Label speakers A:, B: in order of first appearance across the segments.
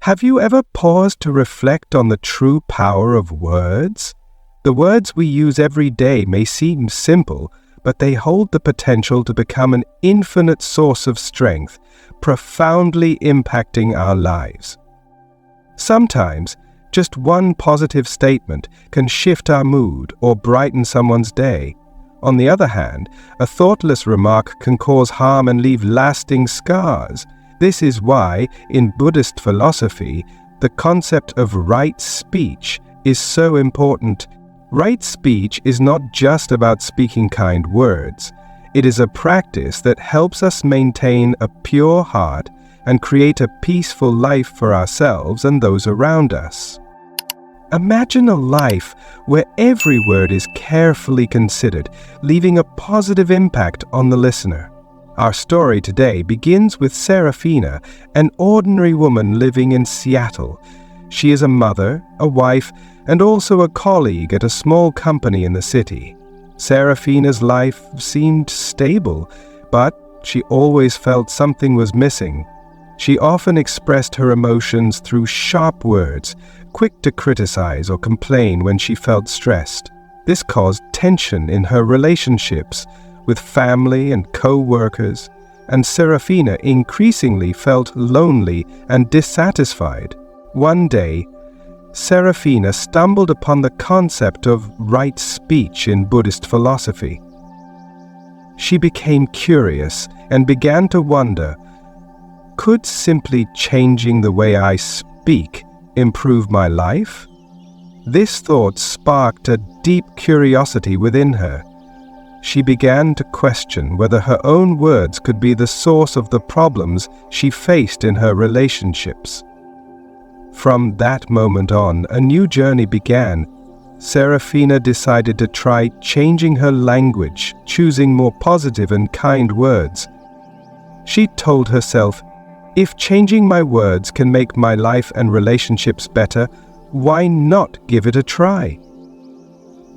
A: Have you ever paused to reflect on the true power of words? The words we use every day may seem simple, but they hold the potential to become an infinite source of strength, profoundly impacting our lives. Sometimes, just one positive statement can shift our mood or brighten someone's day. On the other hand, a thoughtless remark can cause harm and leave lasting scars. This is why, in Buddhist philosophy, the concept of right speech is so important. Right speech is not just about speaking kind words. It is a practice that helps us maintain a pure heart and create a peaceful life for ourselves and those around us. Imagine a life where every word is carefully considered, leaving a positive impact on the listener. Our story today begins with Serafina, an ordinary woman living in Seattle. She is a mother, a wife, and also a colleague at a small company in the city. Serafina's life seemed stable, but she always felt something was missing. She often expressed her emotions through sharp words, quick to criticize or complain when she felt stressed. This caused tension in her relationships with family and co-workers, and Serafina increasingly felt lonely and dissatisfied. One day, Serafina stumbled upon the concept of right speech in Buddhist philosophy. She became curious and began to wonder, could simply changing the way I speak improve my life? This thought sparked a deep curiosity within her. She began to question whether her own words could be the source of the problems she faced in her relationships. From that moment on, a new journey began. Serafina decided to try changing her language, choosing more positive and kind words. She told herself, if changing my words can make my life and relationships better, why not give it a try?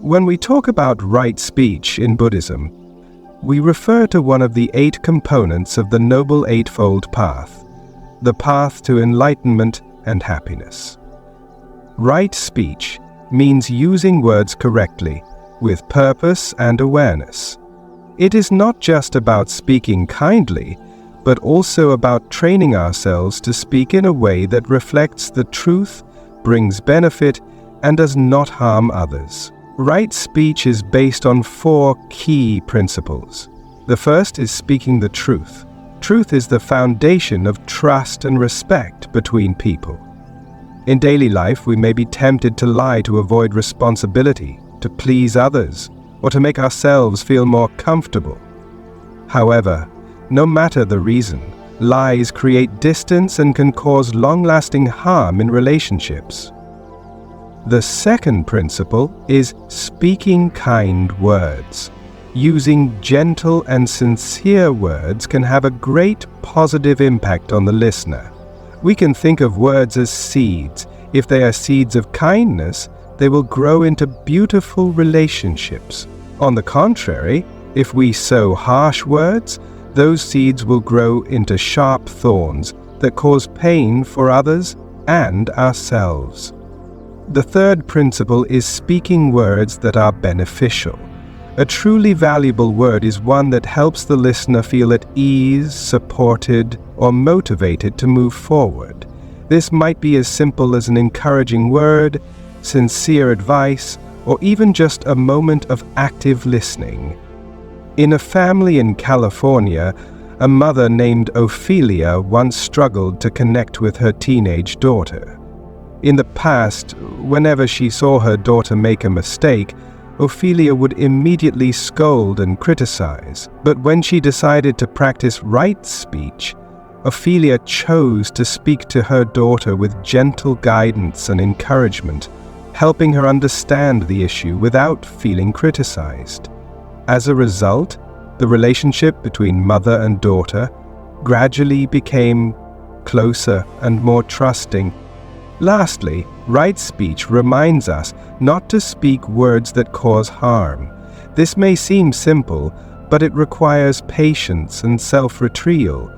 A: When we talk about right speech in Buddhism, we refer to one of the 8 components of the Noble Eightfold Path, the path to enlightenment and happiness. Right speech means using words correctly, with purpose and awareness. It is not just about speaking kindly, but also about training ourselves to speak in a way that reflects the truth, brings benefit, and does not harm others. Right speech is based on 4 key principles. The first is speaking the truth. Truth is the foundation of trust and respect between people. In daily life, we may be tempted to lie to avoid responsibility, to please others, or to make ourselves feel more comfortable. However, no matter the reason, lies create distance and can cause long-lasting harm in relationships. The second principle is speaking kind words. Using gentle and sincere words can have a great positive impact on the listener. We can think of words as seeds. If they are seeds of kindness, they will grow into beautiful relationships. On the contrary, if we sow harsh words, those seeds will grow into sharp thorns that cause pain for others and ourselves. The third principle is speaking words that are beneficial. A truly valuable word is one that helps the listener feel at ease, supported, or motivated to move forward. This might be as simple as an encouraging word, sincere advice, or even just a moment of active listening. In a family in California, a mother named Ophelia once struggled to connect with her teenage daughter. In the past, whenever she saw her daughter make a mistake, Ophelia would immediately scold and criticize. But when she decided to practice right speech, Ophelia chose to speak to her daughter with gentle guidance and encouragement, helping her understand the issue without feeling criticized. As a result, the relationship between mother and daughter gradually became closer and more trusting. Lastly, right speech reminds us not to speak words that cause harm. This may seem simple, but it requires patience and self-retrieval.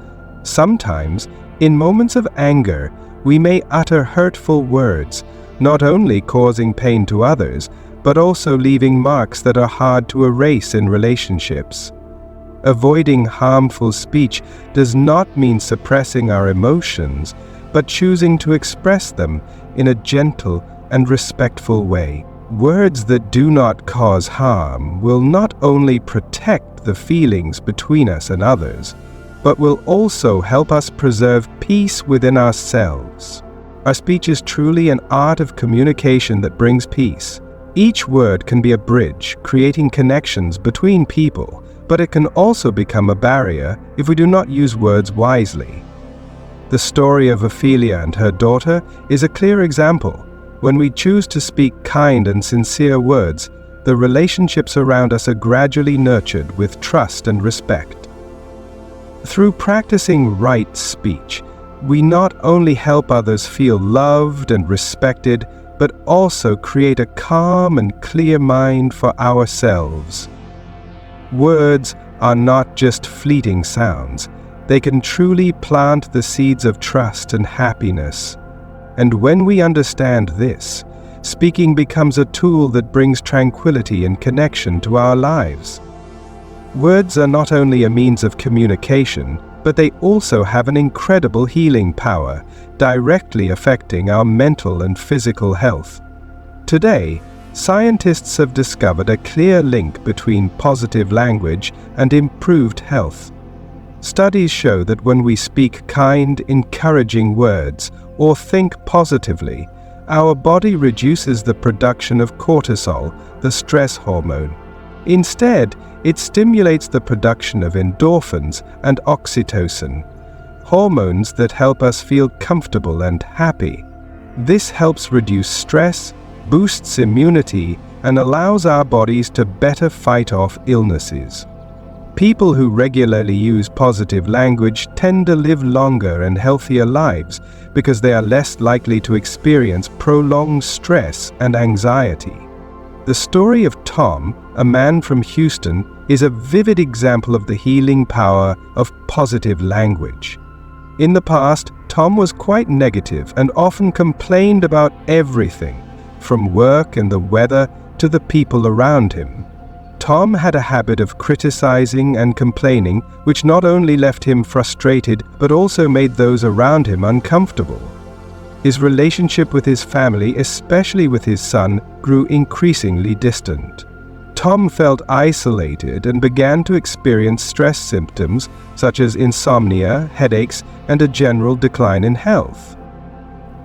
A: Sometimes, in moments of anger, we may utter hurtful words, not only causing pain to others, but also leaving marks that are hard to erase in relationships. Avoiding harmful speech does not mean suppressing our emotions, but choosing to express them in a gentle and respectful way. Words that do not cause harm will not only protect the feelings between us and others, but will also help us preserve peace within ourselves. Our speech is truly an art of communication that brings peace. Each word can be a bridge, creating connections between people, but it can also become a barrier if we do not use words wisely. The story of Ophelia and her daughter is a clear example. When we choose to speak kind and sincere words, the relationships around us are gradually nurtured with trust and respect. Through practicing right speech, we not only help others feel loved and respected, but also create a calm and clear mind for ourselves. Words are not just fleeting sounds. They can truly plant the seeds of trust and happiness. And when we understand this, speaking becomes a tool that brings tranquility and connection to our lives. Words are not only a means of communication, but they also have an incredible healing power, directly affecting our mental and physical health. Today, scientists have discovered a clear link between positive language and improved health. Studies show that when we speak kind, encouraging words or think positively, our body reduces the production of cortisol, the stress hormone. Instead, it stimulates the production of endorphins and oxytocin, hormones that help us feel comfortable and happy. This helps reduce stress, boosts immunity, and allows our bodies to better fight off illnesses. People who regularly use positive language tend to live longer and healthier lives because they are less likely to experience prolonged stress and anxiety. The story of Tom, a man from Houston, is a vivid example of the healing power of positive language. In the past, Tom was quite negative and often complained about everything, from work and the weather to the people around him. Tom had a habit of criticizing and complaining, which not only left him frustrated, but also made those around him uncomfortable. His relationship with his family, especially with his son, grew increasingly distant. Tom felt isolated and began to experience stress symptoms such as insomnia, headaches, and a general decline in health.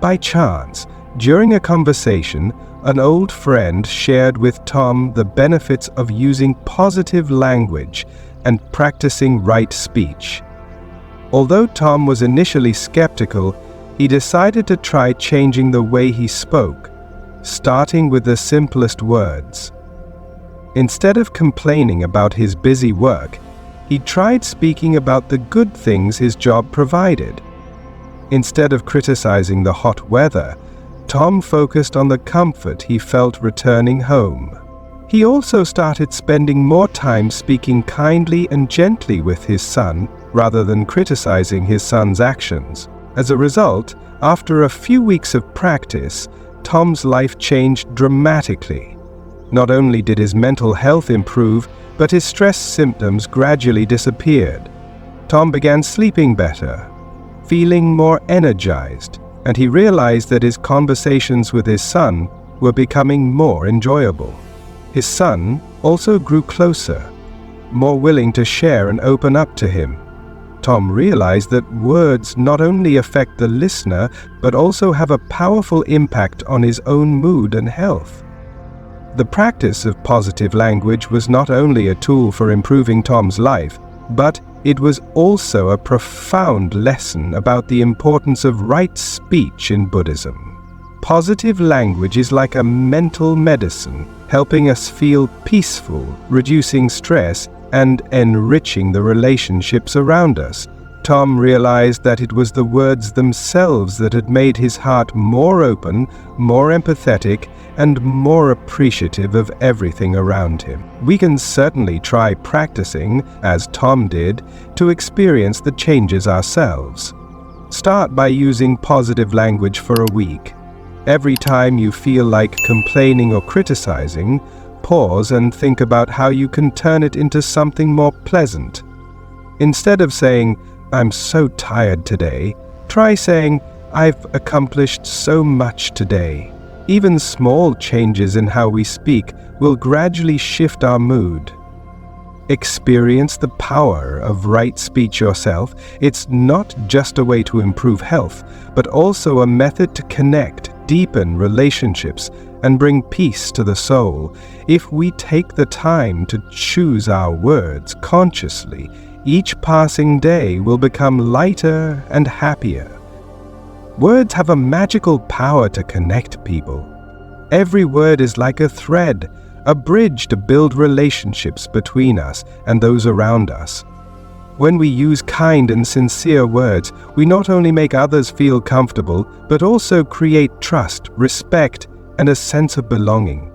A: By chance, during a conversation, an old friend shared with Tom the benefits of using positive language and practicing right speech. Although Tom was initially skeptical, he decided to try changing the way he spoke, starting with the simplest words. Instead of complaining about his busy work, he tried speaking about the good things his job provided. Instead of criticizing the hot weather, Tom focused on the comfort he felt returning home. He also started spending more time speaking kindly and gently with his son, rather than criticizing his son's actions. As a result, after a few weeks of practice, Tom's life changed dramatically. Not only did his mental health improve, but his stress symptoms gradually disappeared. Tom began sleeping better, feeling more energized, and he realized that his conversations with his son were becoming more enjoyable. His son also grew closer, more willing to share and open up to him. Tom realized that words not only affect the listener, but also have a powerful impact on his own mood and health. The practice of positive language was not only a tool for improving Tom's life, but it was also a profound lesson about the importance of right speech in Buddhism. Positive language is like a mental medicine, helping us feel peaceful, reducing stress, and enriching the relationships around us. Tom realized that it was the words themselves that had made his heart more open, more empathetic, and more appreciative of everything around him. We can certainly try practicing, as Tom did, to experience the changes ourselves. Start by using positive language for a week. Every time you feel like complaining or criticizing, pause and think about how you can turn it into something more pleasant. Instead of saying, "I'm so tired today," try saying, "I've accomplished so much today." Even small changes in how we speak will gradually shift our mood. Experience the power of right speech yourself. It's not just a way to improve health, but also a method to connect, deepen relationships, and bring peace to the soul. If we take the time to choose our words consciously, each passing day will become lighter and happier. Words have a magical power to connect people. Every word is like a thread, a bridge to build relationships between us and those around us. When we use kind and sincere words, we not only make others feel comfortable, but also create trust, respect, and a sense of belonging.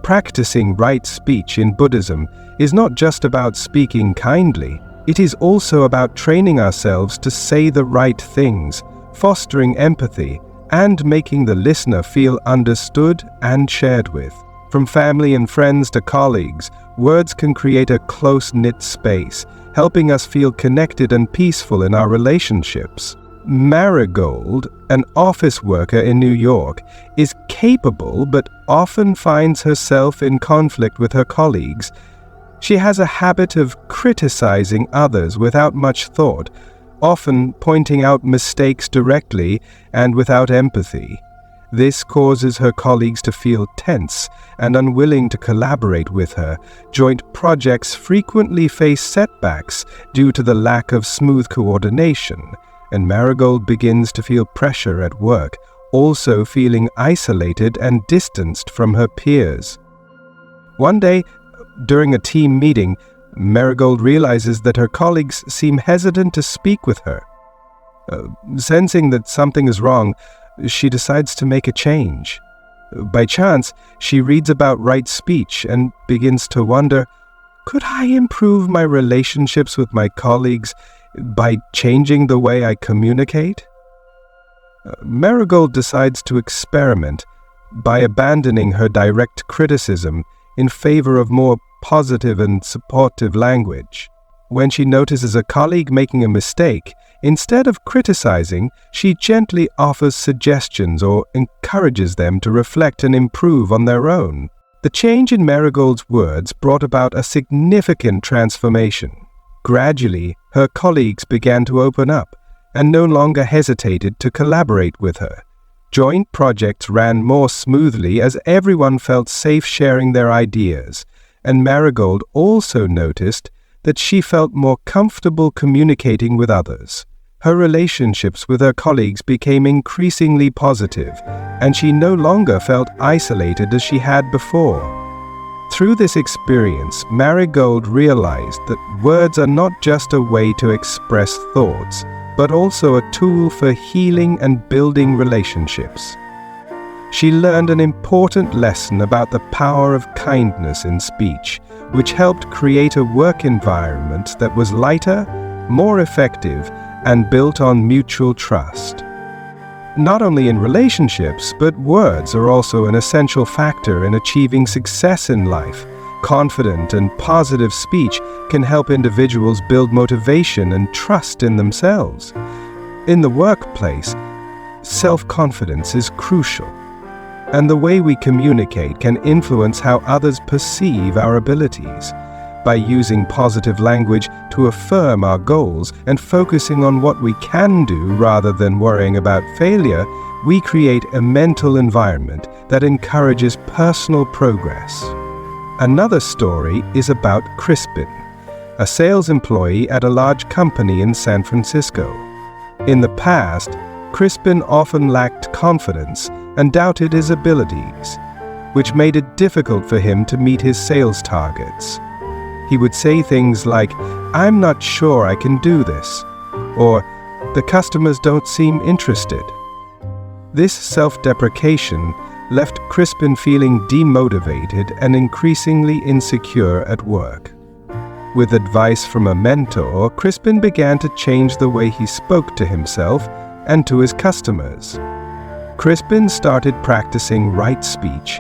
A: Practicing right speech in Buddhism is not just about speaking kindly, it is also about training ourselves to say the right things, fostering empathy, and making the listener feel understood and shared with. From family and friends to colleagues, words can create a close-knit space, helping us feel connected and peaceful in our relationships. Marigold, an office worker in New York, is capable but often finds herself in conflict with her colleagues. She has a habit of criticizing others without much thought, often pointing out mistakes directly and without empathy. This causes her colleagues to feel tense and unwilling to collaborate with her. Joint projects frequently face setbacks due to the lack of smooth coordination, and Marigold begins to feel pressure at work, also feeling isolated and distanced from her peers. One day, during a team meeting, Marigold realizes that her colleagues seem hesitant to speak with her. Sensing that something is wrong, she decides to make a change. By chance, she reads about right speech and begins to wonder, could I improve my relationships with my colleagues by changing the way I communicate? Marigold decides to experiment by abandoning her direct criticism in favor of more positive and supportive language. When she notices a colleague making a mistake, instead of criticizing, she gently offers suggestions or encourages them to reflect and improve on their own. The change in Marigold's words brought about a significant transformation. Gradually, her colleagues began to open up and no longer hesitated to collaborate with her. Joint projects ran more smoothly as everyone felt safe sharing their ideas, and Marigold also noticed that she felt more comfortable communicating with others. Her relationships with her colleagues became increasingly positive, and she no longer felt isolated as she had before. Through this experience, Marigold realized that words are not just a way to express thoughts, but also a tool for healing and building relationships. She learned an important lesson about the power of kindness in speech, which helped create a work environment that was lighter, more effective, and built on mutual trust. Not only in relationships, but words are also an essential factor in achieving success in life. Confident and positive speech can help individuals build motivation and trust in themselves. In the workplace, self-confidence is crucial, and the way we communicate can influence how others perceive our abilities. By using positive language to affirm our goals and focusing on what we can do rather than worrying about failure, we create a mental environment that encourages personal progress. Another story is about Crispin, a sales employee at a large company in San Francisco. In the past, Crispin often lacked confidence and doubted his abilities, which made it difficult for him to meet his sales targets. He would say things like, "I'm not sure I can do this," or "the customers don't seem interested." This self-deprecation left Crispin feeling demotivated and increasingly insecure at work. With advice from a mentor, Crispin began to change the way he spoke to himself and to his customers. Crispin started practicing right speech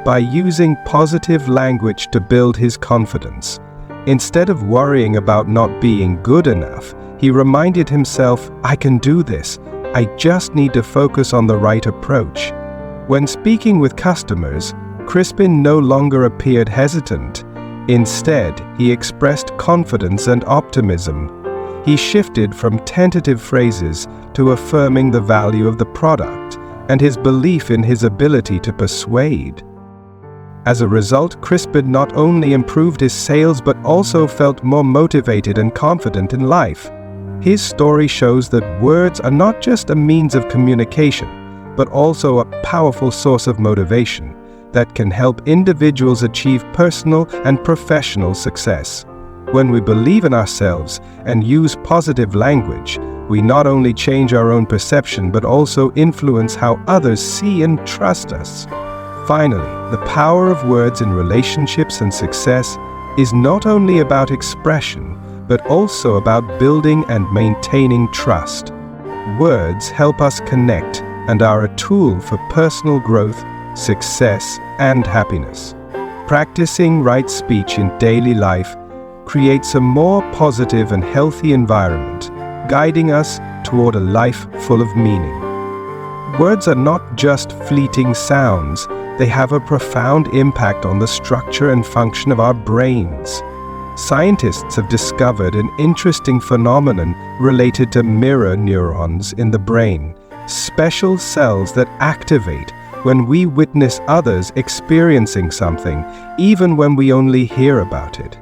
A: by using positive language to build his confidence. Instead of worrying about not being good enough, he reminded himself, "I can do this. I just need to focus on the right approach." When speaking with customers, Crispin no longer appeared hesitant. Instead, he expressed confidence and optimism. He shifted from tentative phrases to affirming the value of the product and his belief in his ability to persuade. As a result, Crispin not only improved his sales but also felt more motivated and confident in life. His story shows that words are not just a means of communication, but also a powerful source of motivation that can help individuals achieve personal and professional success. When we believe in ourselves and use positive language, we not only change our own perception but also influence how others see and trust us. Finally, the power of words in relationships and success is not only about expression, but also about building and maintaining trust. Words help us connect and are a tool for personal growth, success, and happiness. Practicing right speech in daily life creates a more positive and healthy environment, guiding us toward a life full of meaning. Words are not just fleeting sounds, they have a profound impact on the structure and function of our brains. Scientists have discovered an interesting phenomenon related to mirror neurons in the brain, special cells that activate when we witness others experiencing something, even when we only hear about it.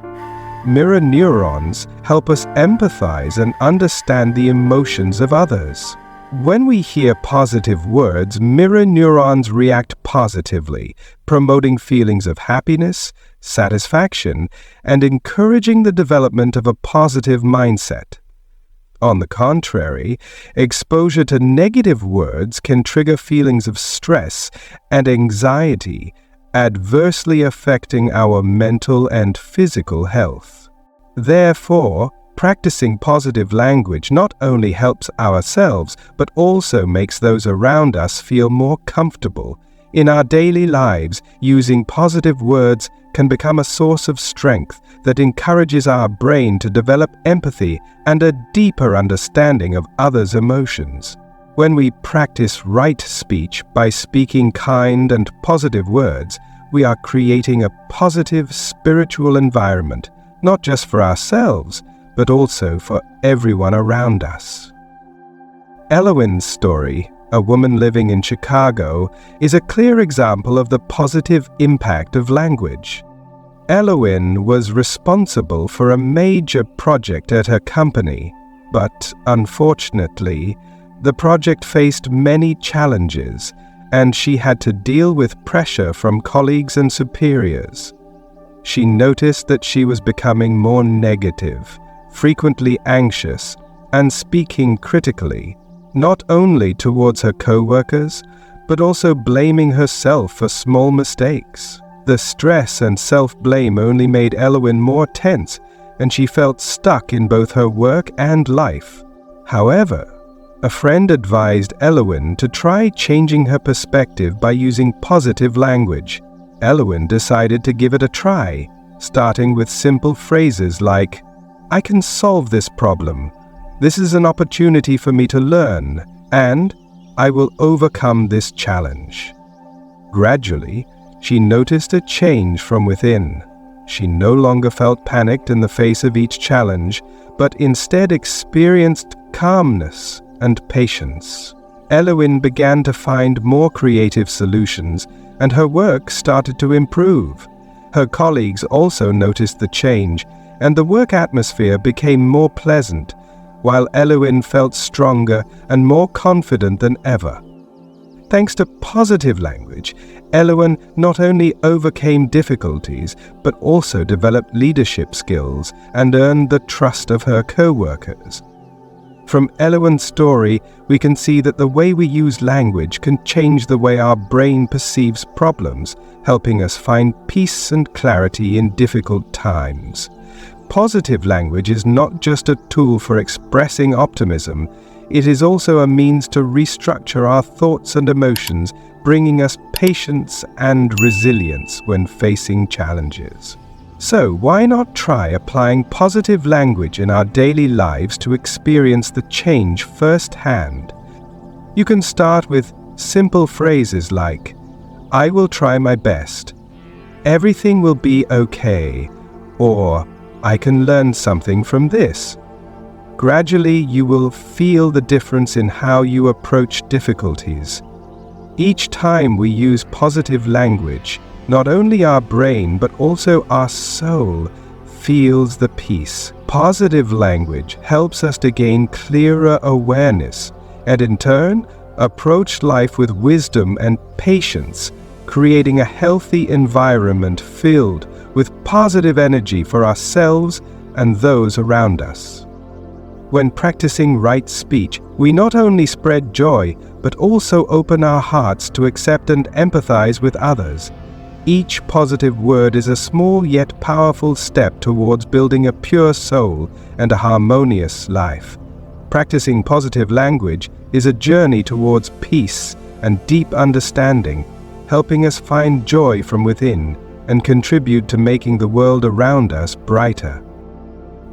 A: Mirror neurons help us empathize and understand the emotions of others. When we hear positive words, mirror neurons react positively, promoting feelings of happiness, satisfaction, and encouraging the development of a positive mindset. On the contrary, exposure to negative words can trigger feelings of stress and anxiety, adversely affecting our mental and physical health. Therefore, practicing positive language not only helps ourselves, but also makes those around us feel more comfortable. In our daily lives, using positive words can become a source of strength that encourages our brain to develop empathy and a deeper understanding of others' emotions. When we practice right speech by speaking kind and positive words, we are creating a positive spiritual environment, not just for ourselves, but also for everyone around us. Elowin's story, a woman living in Chicago, is a clear example of the positive impact of language. Elowin was responsible for a major project at her company, but unfortunately, the project faced many challenges, and she had to deal with pressure from colleagues and superiors. She noticed that she was becoming more negative, frequently anxious, and speaking critically, not only towards her co-workers, but also blaming herself for small mistakes. The stress and self-blame only made Elowin more tense, and she felt stuck in both her work and life. However, a friend advised Elowin to try changing her perspective by using positive language. Elowin decided to give it a try, starting with simple phrases like, "I can solve this problem. This is an opportunity for me to learn, and I will overcome this challenge." Gradually, she noticed a change from within. She no longer felt panicked in the face of each challenge, but instead experienced calmness and patience. Elowin began to find more creative solutions, and her work started to improve. Her colleagues also noticed the change, and the work atmosphere became more pleasant, while Elowin felt stronger and more confident than ever. Thanks to positive language, Elowin not only overcame difficulties, but also developed leadership skills and earned the trust of her co-workers. From Elowin's story, we can see that the way we use language can change the way our brain perceives problems, helping us find peace and clarity in difficult times. Positive language is not just a tool for expressing optimism, it is also a means to restructure our thoughts and emotions, bringing us patience and resilience when facing challenges. So, why not try applying positive language in our daily lives to experience the change firsthand? You can start with simple phrases like, "I will try my best," "Everything will be okay," or "I can learn something from this." Gradually, you will feel the difference in how you approach difficulties. Each time we use positive language, not only our brain but also our soul feels the peace. Positive language helps us to gain clearer awareness and in turn approach life with wisdom and patience, creating a healthy environment filled with positive energy for ourselves and those around us. When practicing right speech, we not only spread joy, but also open our hearts to accept and empathize with others. Each positive word is a small yet powerful step towards building a pure soul and a harmonious life. Practicing positive language is a journey towards peace and deep understanding, helping us find joy from within and contribute to making the world around us brighter.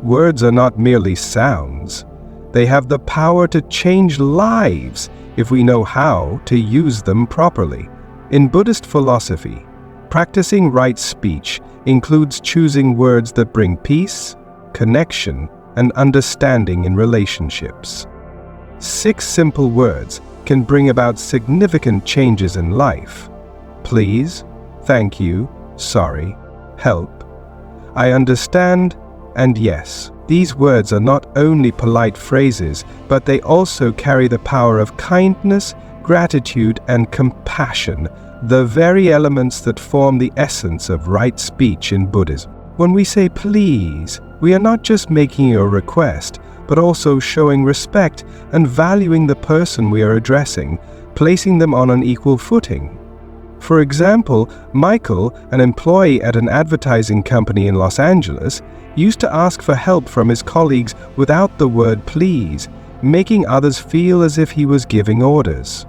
A: Words are not merely sounds. They have the power to change lives if we know how to use them properly. In Buddhist philosophy, practicing right speech includes choosing words that bring peace, connection, and understanding in relationships. 6 simple words can bring about significant changes in life. Please, thank you, sorry, help, I understand, and yes. These words are not only polite phrases, but they also carry the power of kindness, gratitude, and compassion, the very elements that form the essence of right speech in Buddhism. When we say please, we are not just making a request, but also showing respect and valuing the person we are addressing, placing them on an equal footing. For example, Michael, an employee at an advertising company in Los Angeles, used to ask for help from his colleagues without the word please, making others feel as if he was giving orders.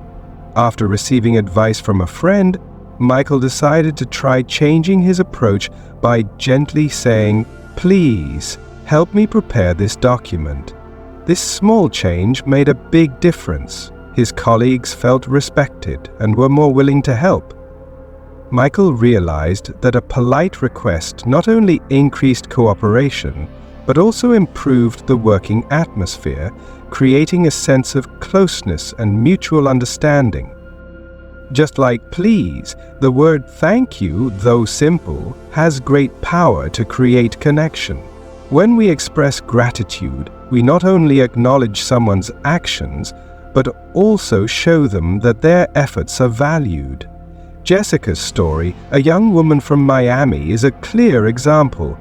A: After receiving advice from a friend, Michael decided to try changing his approach by gently saying, "Please, help me prepare this document." This small change made a big difference. His colleagues felt respected and were more willing to help. Michael realized that a polite request not only increased cooperation, but also improved the working atmosphere, creating a sense of closeness and mutual understanding. Just like please, the word thank you, though simple, has great power to create connection. When we express gratitude, we not only acknowledge someone's actions, but also show them that their efforts are valued. Jessica's story, a young woman from Miami, is a clear example.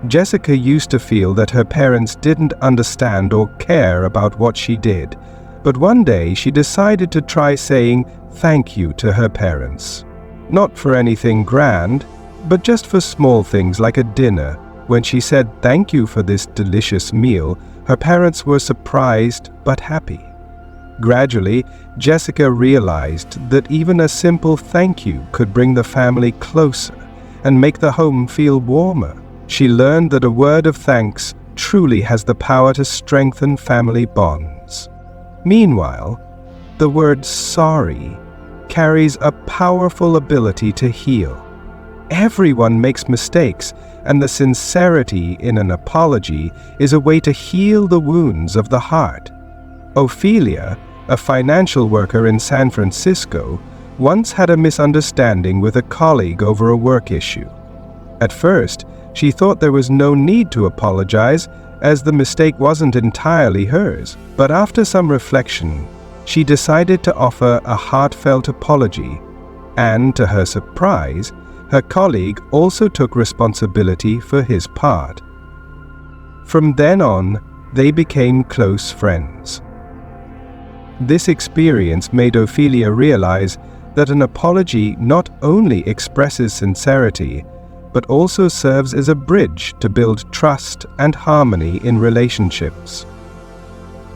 A: Jessica used to feel that her parents didn't understand or care about what she did, but one day she decided to try saying thank you to her parents. Not for anything grand, but just for small things like a dinner. When she said thank you for this delicious meal, her parents were surprised but happy. Gradually, Jessica realized that even a simple thank you could bring the family closer and make the home feel warmer. She learned that a word of thanks truly has the power to strengthen family bonds. Meanwhile, the word sorry carries a powerful ability to heal. Everyone makes mistakes, and the sincerity in an apology is a way to heal the wounds of the heart. Ophelia, a financial worker in San Francisco, once had a misunderstanding with a colleague over a work issue. At first, she thought there was no need to apologize, as the mistake wasn't entirely hers. But after some reflection, she decided to offer a heartfelt apology, and to her surprise, her colleague also took responsibility for his part. From then on, they became close friends. This experience made Ophelia realize that an apology not only expresses sincerity, but also serves as a bridge to build trust and harmony in relationships.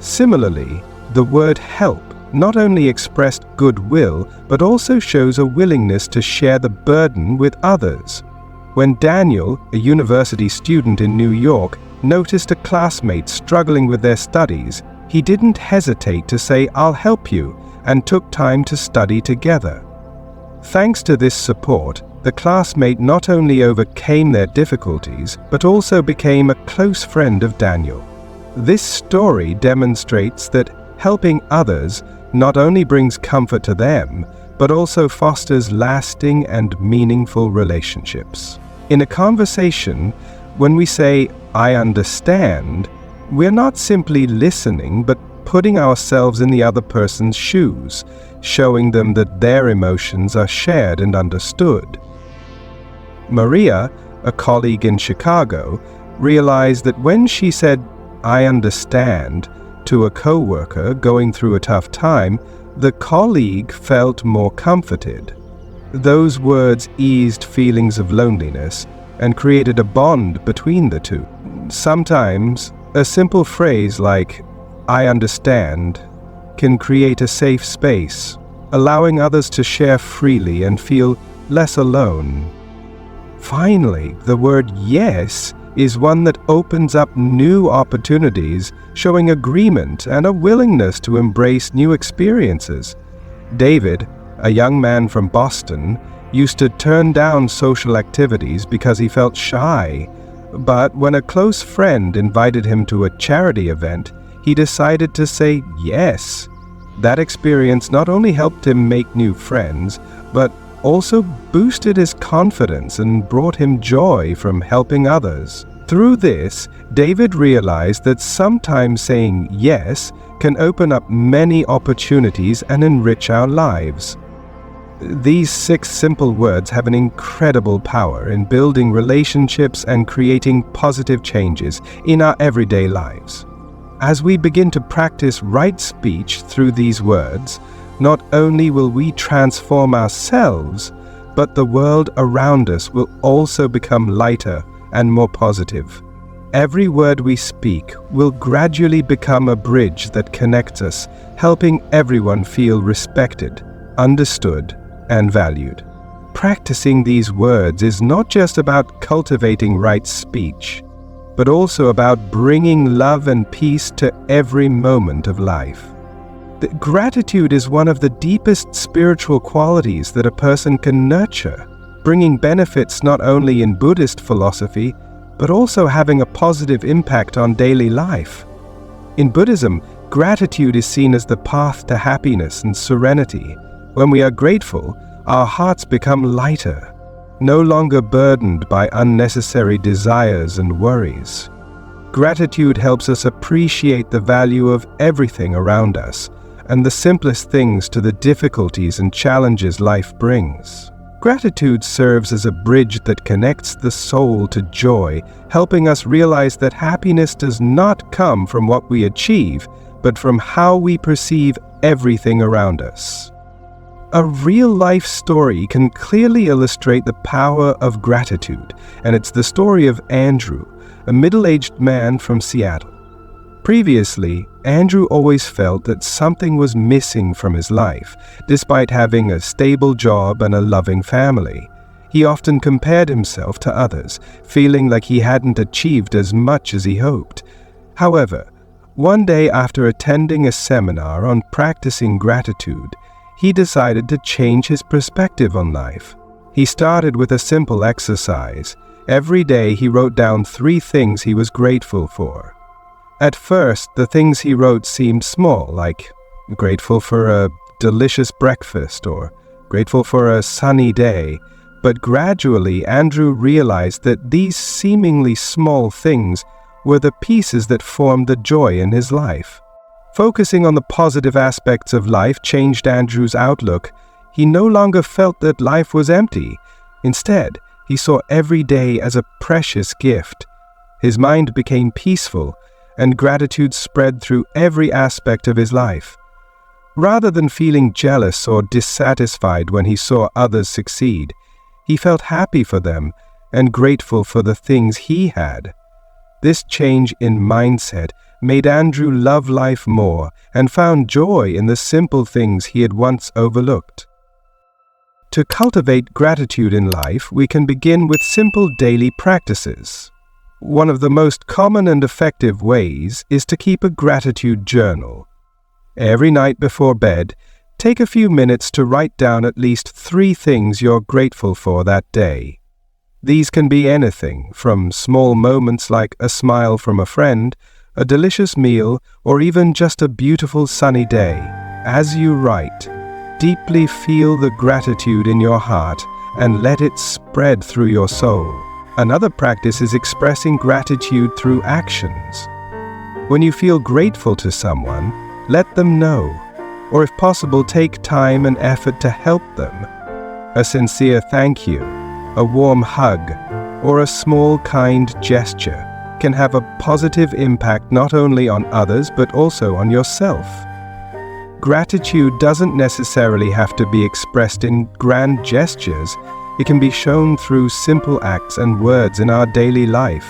A: Similarly, the word help not only expressed goodwill, but also shows a willingness to share the burden with others. When Daniel, a university student in New York, noticed a classmate struggling with their studies, he didn't hesitate to say, "I'll help you," and took time to study together. Thanks to this support, the classmate not only overcame their difficulties, but also became a close friend of Daniel. This story demonstrates that helping others not only brings comfort to them, but also fosters lasting and meaningful relationships. In a conversation, when we say, "I understand," we're not simply listening, but putting ourselves in the other person's shoes, showing them that their emotions are shared and understood. Maria, a colleague in Chicago, realized that when she said, "I understand," to a coworker going through a tough time, the colleague felt more comforted. Those words eased feelings of loneliness and created a bond between the two. Sometimes, a simple phrase like, "I understand," can create a safe space, allowing others to share freely and feel less alone. Finally, the word yes is one that opens up new opportunities, showing agreement and a willingness to embrace new experiences. David, a young man from Boston, used to turn down social activities because he felt shy, but when a close friend invited him to a charity event, he decided to say yes. That experience not only helped him make new friends, but also boosted his confidence and brought him joy from helping others. Through this, David realized that sometimes saying yes can open up many opportunities and enrich our lives. These 6 simple words have an incredible power in building relationships and creating positive changes in our everyday lives. As we begin to practice right speech through these words, not only will we transform ourselves, but the world around us will also become lighter and more positive. Every word we speak will gradually become a bridge that connects us, helping everyone feel respected, understood, and valued. Practicing these words is not just about cultivating right speech, but also about bringing love and peace to every moment of life. Gratitude is one of the deepest spiritual qualities that a person can nurture, bringing benefits not only in Buddhist philosophy, but also having a positive impact on daily life. In Buddhism, gratitude is seen as the path to happiness and serenity. When we are grateful, our hearts become lighter, no longer burdened by unnecessary desires and worries. Gratitude helps us appreciate the value of everything around us, and the simplest things to the difficulties and challenges life brings. Gratitude serves as a bridge that connects the soul to joy, helping us realize that happiness does not come from what we achieve, but from how we perceive everything around us. A real-life story can clearly illustrate the power of gratitude, and it's the story of Andrew, a middle-aged man from Seattle. Previously, Andrew always felt that something was missing from his life, despite having a stable job and a loving family. He often compared himself to others, feeling like he hadn't achieved as much as he hoped. However, one day after attending a seminar on practicing gratitude, he decided to change his perspective on life. He started with a simple exercise. Every day he wrote down 3 things he was grateful for. At first, the things he wrote seemed small, like grateful for a delicious breakfast or grateful for a sunny day. But gradually, Andrew realized that these seemingly small things were the pieces that formed the joy in his life. Focusing on the positive aspects of life changed Andrew's outlook. He no longer felt that life was empty. Instead, he saw every day as a precious gift. His mind became peaceful, and gratitude spread through every aspect of his life. Rather than feeling jealous or dissatisfied when he saw others succeed, he felt happy for them and grateful for the things he had. This change in mindset made Andrew love life more and found joy in the simple things he had once overlooked. To cultivate gratitude in life, we can begin with simple daily practices. One of the most common and effective ways is to keep a gratitude journal. Every night before bed, take a few minutes to write down at least 3 things you're grateful for that day. These can be anything from small moments like a smile from a friend, a delicious meal, or even just a beautiful sunny day. As you write, deeply feel the gratitude in your heart and let it spread through your soul. Another practice is expressing gratitude through actions. When you feel grateful to someone, let them know, or if possible, take time and effort to help them. A sincere thank you, a warm hug, or a small kind gesture can have a positive impact not only on others but also on yourself. Gratitude doesn't necessarily have to be expressed in grand gestures. It can be shown through simple acts and words in our daily life.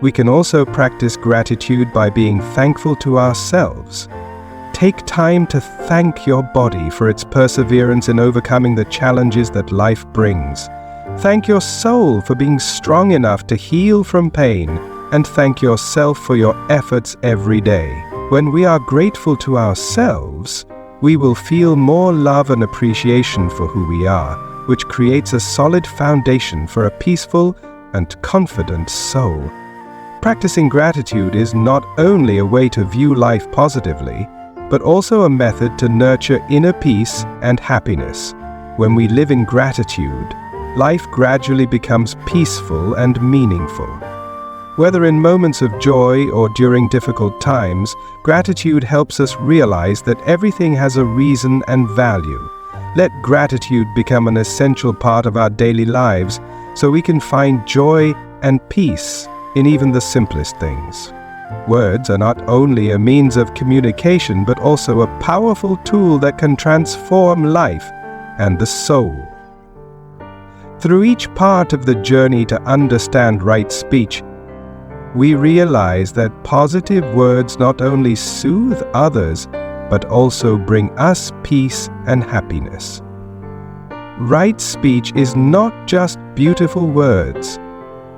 A: We can also practice gratitude by being thankful to ourselves. Take time to thank your body for its perseverance in overcoming the challenges that life brings. Thank your soul for being strong enough to heal from pain, and thank yourself for your efforts every day. When we are grateful to ourselves, we will feel more love and appreciation for who we are, which creates a solid foundation for a peaceful and confident soul. Practicing gratitude is not only a way to view life positively, but also a method to nurture inner peace and happiness. When we live in gratitude, life gradually becomes peaceful and meaningful. Whether in moments of joy or during difficult times, gratitude helps us realize that everything has a reason and value. Let gratitude become an essential part of our daily lives so we can find joy and peace in even the simplest things. Words are not only a means of communication but also a powerful tool that can transform life and the soul. Through each part of the journey to understand right speech, we realize that positive words not only soothe others but also bring us peace and happiness. Right speech is not just beautiful words.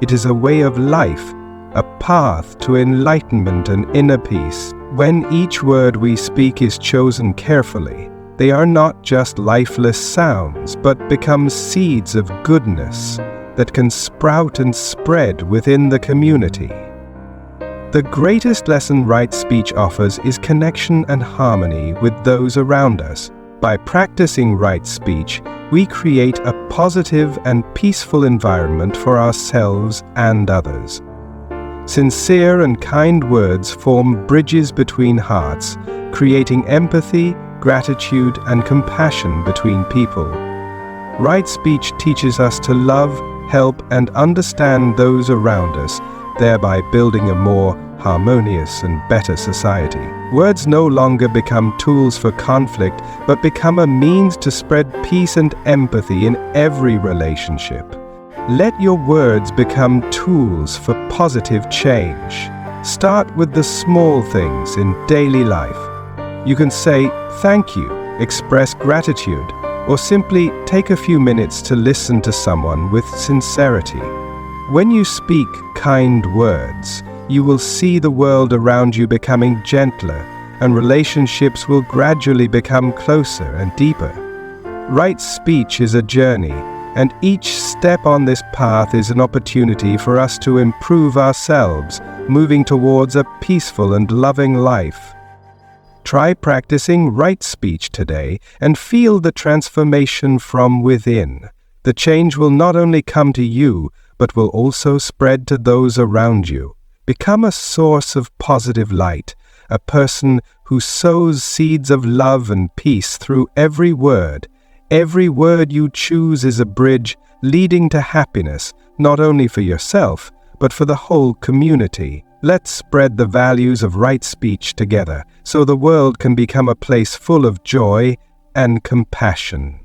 A: It is a way of life, a path to enlightenment and inner peace. When each word we speak is chosen carefully, they are not just lifeless sounds, but become seeds of goodness that can sprout and spread within the community. The greatest lesson right speech offers is connection and harmony with those around us. By practicing right speech, we create a positive and peaceful environment for ourselves and others. Sincere and kind words form bridges between hearts, creating empathy, gratitude, and compassion between people. Right speech teaches us to love, help, and understand those around us, thereby building a more harmonious and better society. Words no longer become tools for conflict, but become a means to spread peace and empathy in every relationship. Let your words become tools for positive change. Start with the small things in daily life. You can say thank you, express gratitude, or simply take a few minutes to listen to someone with sincerity. When you speak kind words, you will see the world around you becoming gentler, and relationships will gradually become closer and deeper. Right speech is a journey, and each step on this path is an opportunity for us to improve ourselves, moving towards a peaceful and loving life. Try practicing right speech today and feel the transformation from within. The change will not only come to you, but will also spread to those around you. Become a source of positive light, a person who sows seeds of love and peace through every word. Every word you choose is a bridge leading to happiness, not only for yourself, but for the whole community. Let's spread the values of right speech together, so the world can become a place full of joy and compassion.